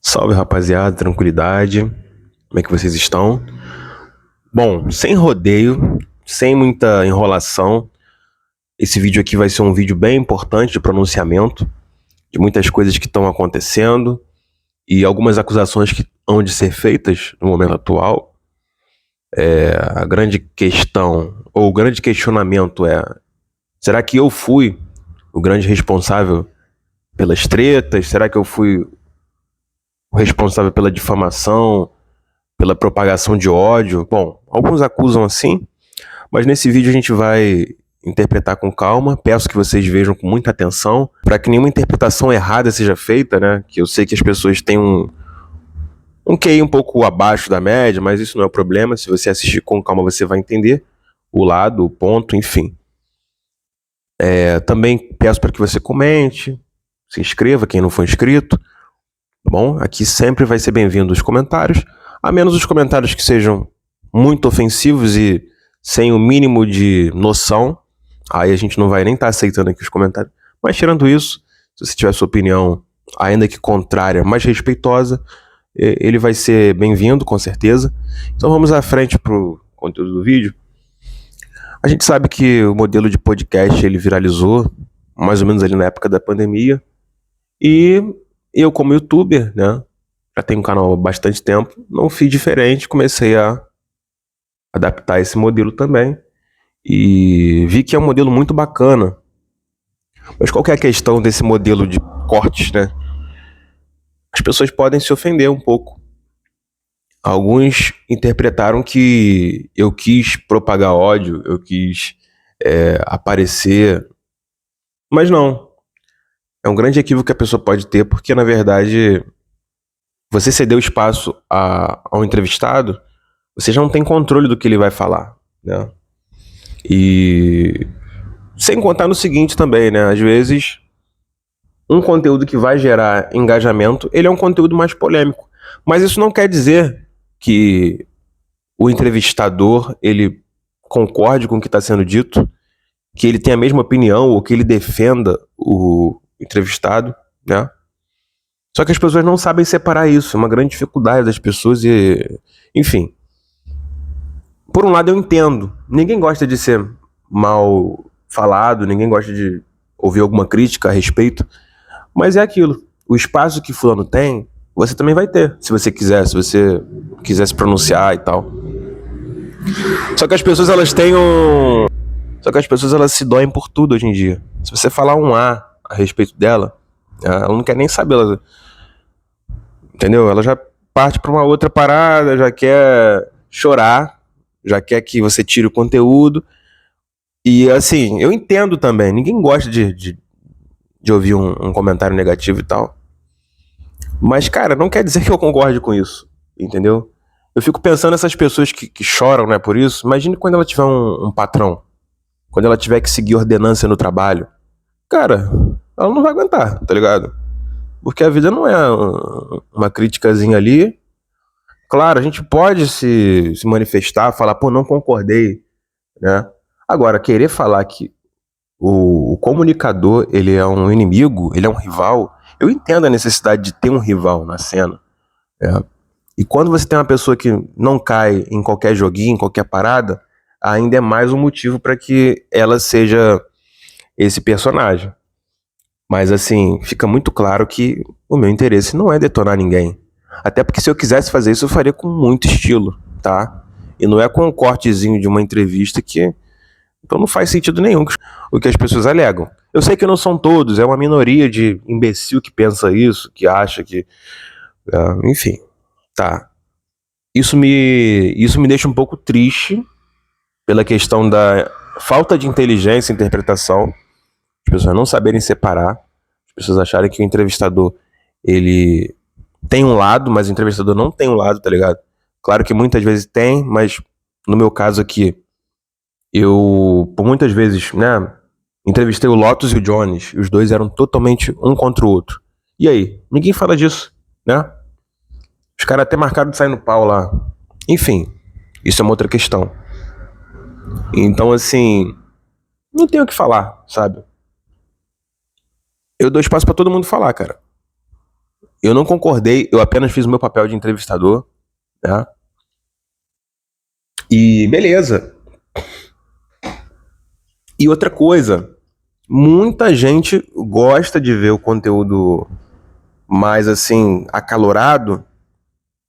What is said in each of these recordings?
Salve, rapaziada, tranquilidade. Como é que vocês estão? Bom, sem rodeio, sem muita enrolação, esse vídeo aqui vai ser um vídeo bem importante de pronunciamento de muitas coisas que estão acontecendo e algumas acusações que hão de ser feitas no momento atual. A grande questão, ou o grande questionamento é: será que eu fui o grande responsável pelas tretas? Será que eu fui o responsável pela difamação, pela propagação de ódio? Bom, alguns acusam assim, mas nesse vídeo a gente vai interpretar com calma. Peço que vocês vejam com muita atenção, para que nenhuma interpretação errada seja feita, né? Que eu sei que as pessoas têm um QI um pouco abaixo da média, mas isso não é o problema. Se você assistir com calma, você vai entender o lado, o ponto, enfim. Também peço para que você comente, se inscreva, quem não for inscrito. Bom, aqui sempre vai ser bem-vindo os comentários, a menos os comentários que sejam muito ofensivos e sem o mínimo de noção. Aí a gente não vai nem estar aceitando aqui os comentários. Mas tirando isso, se você tiver sua opinião, ainda que contrária, mas respeitosa, ele vai ser bem-vindo, com certeza. Então vamos à frente para o conteúdo do vídeo. A gente sabe que o modelo de podcast ele viralizou mais ou menos ali na época da pandemia. E eu, como youtuber, né, já tenho um canal há bastante tempo, não fiz diferente, comecei a adaptar esse modelo também. E vi que é um modelo muito bacana. Mas qual que é a questão desse modelo de cortes, né? As pessoas podem se ofender um pouco. Alguns interpretaram que eu quis propagar ódio, eu quis aparecer. Mas não. É um grande equívoco que a pessoa pode ter, porque na verdade você cedeu espaço ao entrevistado, você já não tem controle do que ele vai falar, né? E sem contar no seguinte também, né? Às vezes, um conteúdo que vai gerar engajamento, ele é um conteúdo mais polêmico. Mas isso não quer dizer que o entrevistador, ele concorde com o que está sendo dito, que ele tenha a mesma opinião ou que ele defenda o entrevistado, né? Só que as pessoas não sabem separar isso, é uma grande dificuldade das pessoas e... Enfim. Por um lado eu entendo, ninguém gosta de ser mal falado, ninguém gosta de ouvir alguma crítica a respeito, mas é aquilo, o espaço que fulano tem, você também vai ter, se você quiser se pronunciar e tal. Só que as pessoas elas se doem por tudo hoje em dia. Se você falar um A respeito dela, ela não quer nem saber, entendeu? Ela já parte pra uma outra parada, já quer chorar, já quer que você tire o conteúdo. E assim, eu entendo também, ninguém gosta de ouvir um comentário negativo e tal. Mas, cara, não quer dizer que eu concorde com isso, entendeu? Eu fico pensando nessas pessoas que choram, né, por isso. Imagine quando ela tiver um patrão, quando ela tiver que seguir ordenância no trabalho. Cara, ela não vai aguentar, tá ligado? Porque a vida não é uma criticazinha ali. Claro, a gente pode se manifestar, falar, pô, não concordei, né? Agora, querer falar que o comunicador, ele é um inimigo, ele é um rival, eu entendo a necessidade de ter um rival na cena. E quando você tem uma pessoa que não cai em qualquer joguinho, em qualquer parada, ainda é mais um motivo para que ela seja esse personagem. Mas assim, fica muito claro que o meu interesse não é detonar ninguém. Até porque se eu quisesse fazer isso, eu faria com muito estilo, tá? E não é com um cortezinho de uma entrevista que... Então não faz sentido nenhum o que as pessoas alegam. Eu sei que não são todos, é uma minoria de imbecil que pensa isso, que acha que... enfim, tá. Isso me deixa um pouco triste pela questão da falta de inteligência e interpretação. As pessoas não saberem separar. As pessoas acharem que o entrevistador, ele tem um lado, mas o entrevistador não tem um lado, tá ligado? Claro que muitas vezes tem, mas no meu caso aqui, eu, por muitas vezes, né, entrevistei o Lotus e o Jones, e os dois eram totalmente um contra o outro. E aí? Ninguém fala disso, né? Os caras até marcaram de sair no pau lá. Enfim, isso é uma outra questão. Então, assim, não tenho o que falar, sabe? Eu dou espaço pra todo mundo falar, cara. Eu não concordei, eu apenas fiz o meu papel de entrevistador, né? E beleza. E outra coisa, muita gente gosta de ver o conteúdo mais assim, acalorado,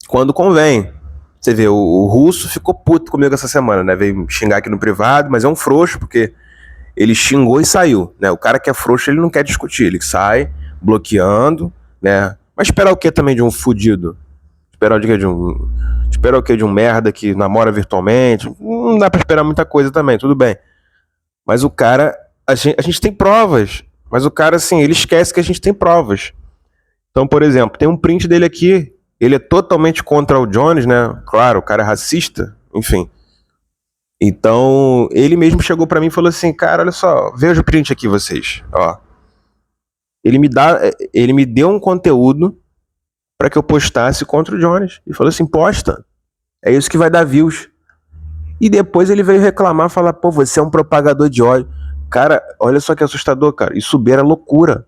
quando convém. Você vê, o Russo ficou puto comigo essa semana, né? Veio xingar aqui no privado, mas é um frouxo, porque ele xingou e saiu, né? O cara que é frouxo, ele não quer discutir, ele sai bloqueando, né? Mas esperar o que também de um fudido? Esperar o que de um... Esperar o que de um merda que namora virtualmente? Não dá pra esperar muita coisa também, tudo bem. Mas o cara... A gente tem provas, mas o cara, assim, ele esquece que a gente tem provas. Então, por exemplo, tem um print dele aqui, ele é totalmente contra o Jones, né? Claro, o cara é racista, enfim. Então, ele mesmo chegou pra mim e falou assim, cara, olha só, veja o print aqui vocês, ó. Ele me deu um conteúdo pra que eu postasse contra o Jones. E falou assim, posta, é isso que vai dar views. E depois ele veio reclamar, falar, pô, você é um propagador de ódio. Cara, olha só que assustador, cara, isso beira loucura.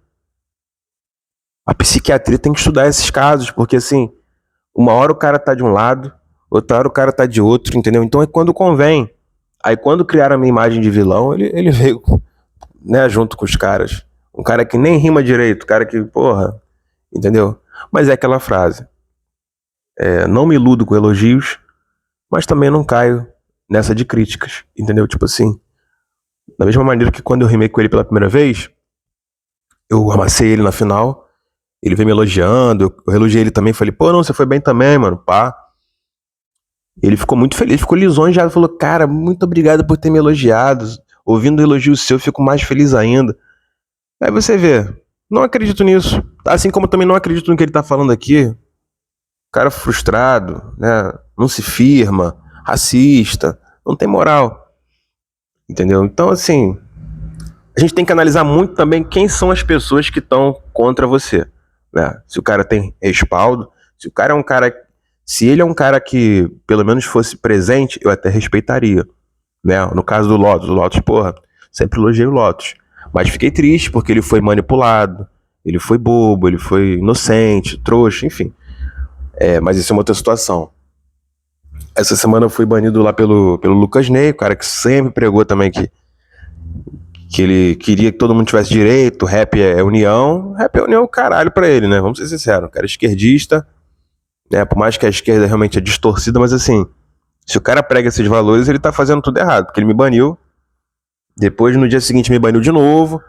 A psiquiatria tem que estudar esses casos, porque assim, uma hora o cara tá de um lado, outra hora o cara tá de outro, entendeu? Então é quando convém. Aí quando criaram a minha imagem de vilão, ele veio, né, junto com os caras. Um cara que nem rima direito, um cara que, porra, entendeu? Mas é aquela frase. Não me iludo com elogios, mas também não caio nessa de críticas, entendeu? Tipo assim, da mesma maneira que quando eu rimei com ele pela primeira vez, eu amassei ele na final, ele veio me elogiando, eu elogiei ele também, falei, pô, não, você foi bem também, mano, pá. Ele ficou muito feliz, ficou lisonjeado, falou, cara, muito obrigado por ter me elogiado. Ouvindo o elogio seu, eu fico mais feliz ainda. Aí você vê, não acredito nisso. Assim como eu também não acredito no que ele tá falando aqui. Cara frustrado, né? Não se firma, racista, não tem moral. Entendeu? Então, assim, a gente tem que analisar muito também quem são as pessoas que estão contra você. Né? Se o cara tem respaldo, se o cara é um cara. Se ele é um cara que pelo menos fosse presente, eu até respeitaria. Né? No caso do Lotus, porra, sempre elogiei o Lotus. Mas fiquei triste porque ele foi manipulado, ele foi bobo, ele foi inocente, trouxa, enfim. Mas isso é uma outra situação. Essa semana eu fui banido lá pelo Lucas Ney, o cara que sempre pregou também que ele queria que todo mundo tivesse direito, rap é união. Rap é união caralho pra ele, né? Vamos ser sinceros. O cara é esquerdista, né? Por mais que a esquerda realmente é distorcida, mas assim, se o cara prega esses valores, ele tá fazendo tudo errado, porque ele me baniu. Depois, no dia seguinte, me baniu de novo,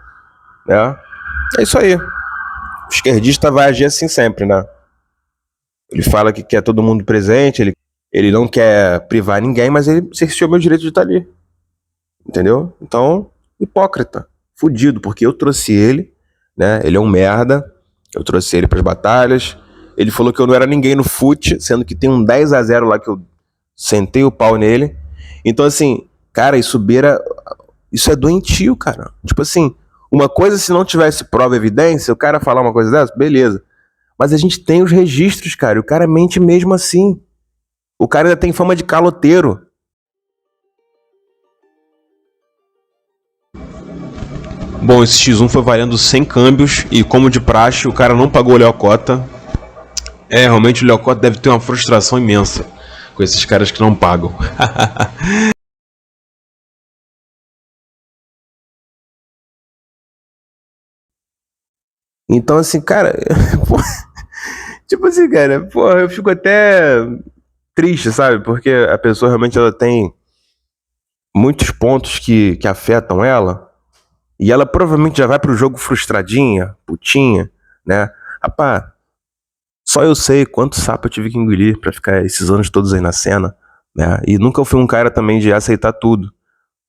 né? É isso aí. O esquerdista vai agir assim sempre, né? Ele fala que quer todo mundo presente, ele não quer privar ninguém, mas ele cerceou meu direito de estar ali. Entendeu? Então, hipócrita. Fudido, porque eu trouxe ele, né? Ele é um merda. Eu trouxe ele pras batalhas. Ele falou que eu não era ninguém no fute, sendo que tem um 10-0 lá que eu sentei o pau nele. Então, assim, cara, isso é doentio, cara. Tipo assim, uma coisa se não tivesse prova e evidência, o cara falar uma coisa dessa, beleza. Mas a gente tem os registros, cara, e o cara mente mesmo assim. O cara ainda tem fama de caloteiro. Bom, esse X1 foi valendo 100 câmbios e, como de praxe, o cara não pagou o Léo Cota. Realmente o Léo Cota deve ter uma frustração imensa com esses caras que não pagam. Então, assim, cara, pô, tipo assim, cara, porra, eu fico até triste, sabe? Porque a pessoa realmente ela tem muitos pontos que afetam ela e ela provavelmente já vai pro jogo frustradinha, putinha, né? Rapaz, só eu sei quanto sapo eu tive que engolir pra ficar esses anos todos aí na cena, né? E nunca fui um cara também de aceitar tudo,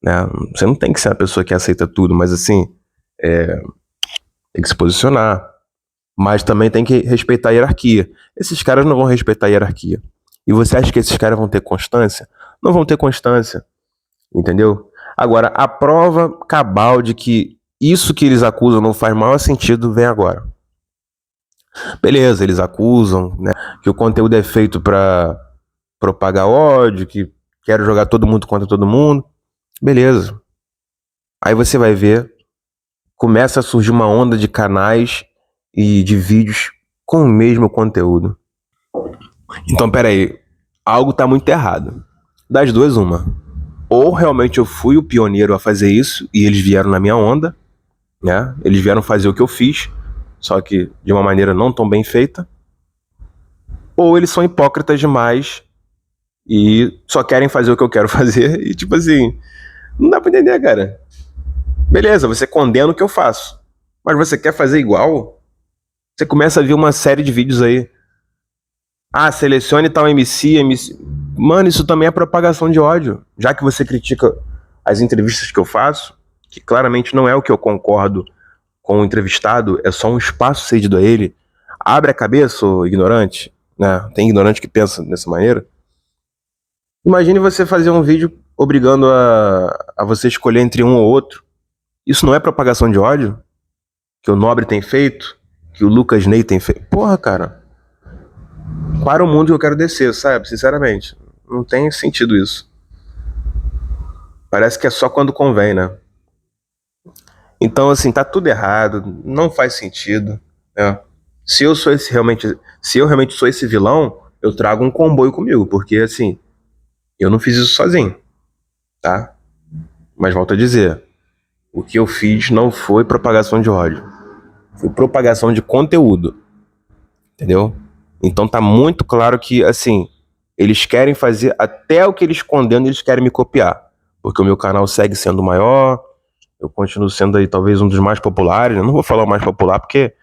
né? Você não tem que ser uma pessoa que aceita tudo, mas assim, tem que se posicionar. Mas também tem que respeitar a hierarquia. Esses caras não vão respeitar a hierarquia. E você acha que esses caras vão ter constância? Não vão ter constância, entendeu? Agora, a prova cabal de que isso que eles acusam não faz maior sentido vem agora. Beleza, eles acusam, né, que o conteúdo é feito pra propagar ódio, que quero jogar todo mundo contra todo mundo. Beleza. Aí você vai ver, começa a surgir uma onda de canais e de vídeos com o mesmo conteúdo. Então, peraí, algo tá muito errado. Das duas, uma. Ou realmente eu fui o pioneiro a fazer isso e eles vieram na minha onda, né? Eles vieram fazer o que eu fiz, só que de uma maneira não tão bem feita. Ou eles são hipócritas demais e só querem fazer o que eu quero fazer e tipo assim, não dá pra entender, cara. Beleza, você condena o que eu faço, mas você quer fazer igual? Você começa a ver uma série de vídeos aí. Ah, selecione tal MC. Mano, isso também é propagação de ódio. Já que você critica as entrevistas que eu faço, que claramente não é o que eu concordo com o entrevistado, é só um espaço cedido a ele. Abre a cabeça, ô ignorante, né? Tem ignorante que pensa dessa maneira. Imagine você fazer um vídeo obrigando a você escolher entre um ou outro. Isso não é propagação de ódio? Que o Nobre tem feito? Que o Lucas Ney tem feito? Porra, cara. Para o mundo que eu quero descer, sabe? Sinceramente. Não tem sentido isso. Parece que é só quando convém, né? Então, assim, tá tudo errado. Não faz sentido, né? Se eu realmente sou esse vilão, eu trago um comboio comigo. Porque, assim, eu não fiz isso sozinho, tá? Mas volto a dizer, o que eu fiz não foi propagação de ódio. Foi propagação de conteúdo. Entendeu? Então tá muito claro que, assim, eles querem fazer até o que eles condenam, eles querem me copiar. Porque o meu canal segue sendo maior, eu continuo sendo aí talvez um dos mais populares. Eu não vou falar o mais popular porque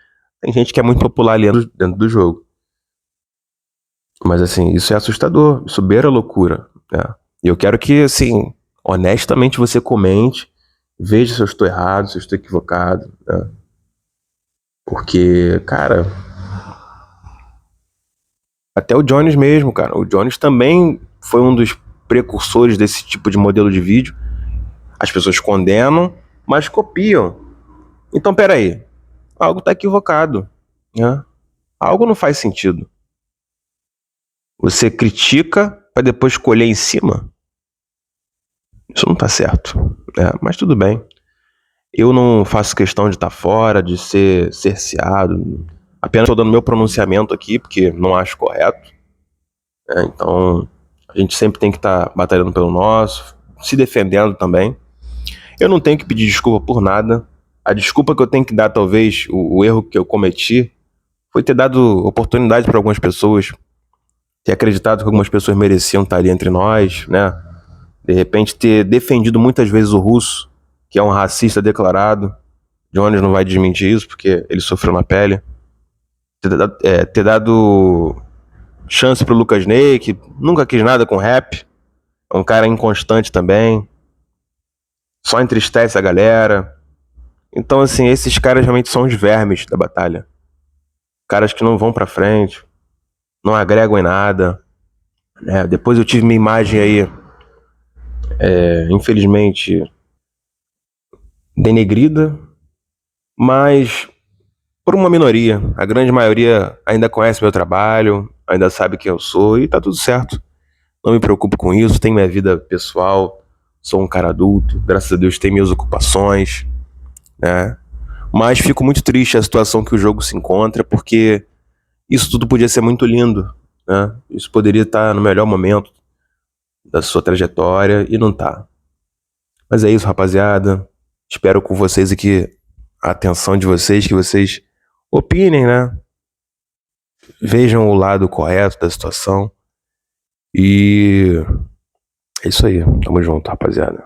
tem gente que é muito popular ali dentro do jogo. Mas assim, isso é assustador, isso beira a loucura, né? E eu quero que, assim, honestamente você comente, veja se eu estou errado, se eu estou equivocado, né? Porque, cara, até o Jones mesmo, cara. O Jones também foi um dos precursores desse tipo de modelo de vídeo. As pessoas condenam, mas copiam. Então, peraí. Algo tá equivocado, né? Algo não faz sentido. Você critica para depois colher em cima? Isso não tá certo, né? Mas tudo bem. Eu não faço questão de estar fora, de ser cerceado. Apenas estou dando meu pronunciamento aqui, porque não acho correto. Então, a gente sempre tem que estar batalhando pelo nosso, se defendendo também. Eu não tenho que pedir desculpa por nada. A desculpa que eu tenho que dar, talvez, o erro que eu cometi, foi ter dado oportunidade para algumas pessoas, ter acreditado que algumas pessoas mereciam estar ali entre nós, né? De repente, ter defendido muitas vezes o Russo, que é um racista declarado. Jones não vai desmentir isso, porque ele sofreu na pele. Ter dado chance pro Lucas Ney, que nunca quis nada com rap. É um cara inconstante também. Só entristece a galera. Então, assim, esses caras realmente são os vermes da batalha. Caras que não vão pra frente, não agregam em nada. Depois eu tive minha imagem aí, infelizmente, denegrida, mas por uma minoria. A grande maioria ainda conhece meu trabalho, ainda sabe quem eu sou e tá tudo certo. Não me preocupo com isso, tenho minha vida pessoal, sou um cara adulto, graças a Deus tenho minhas ocupações, né? Mas fico muito triste a situação que o jogo se encontra, porque isso tudo podia ser muito lindo, né? Isso poderia estar no melhor momento da sua trajetória e não tá. Mas é isso, rapaziada. Espero com vocês aqui a atenção de vocês, que vocês opinem, né? Vejam o lado correto da situação. E é isso aí. Tamo junto, rapaziada.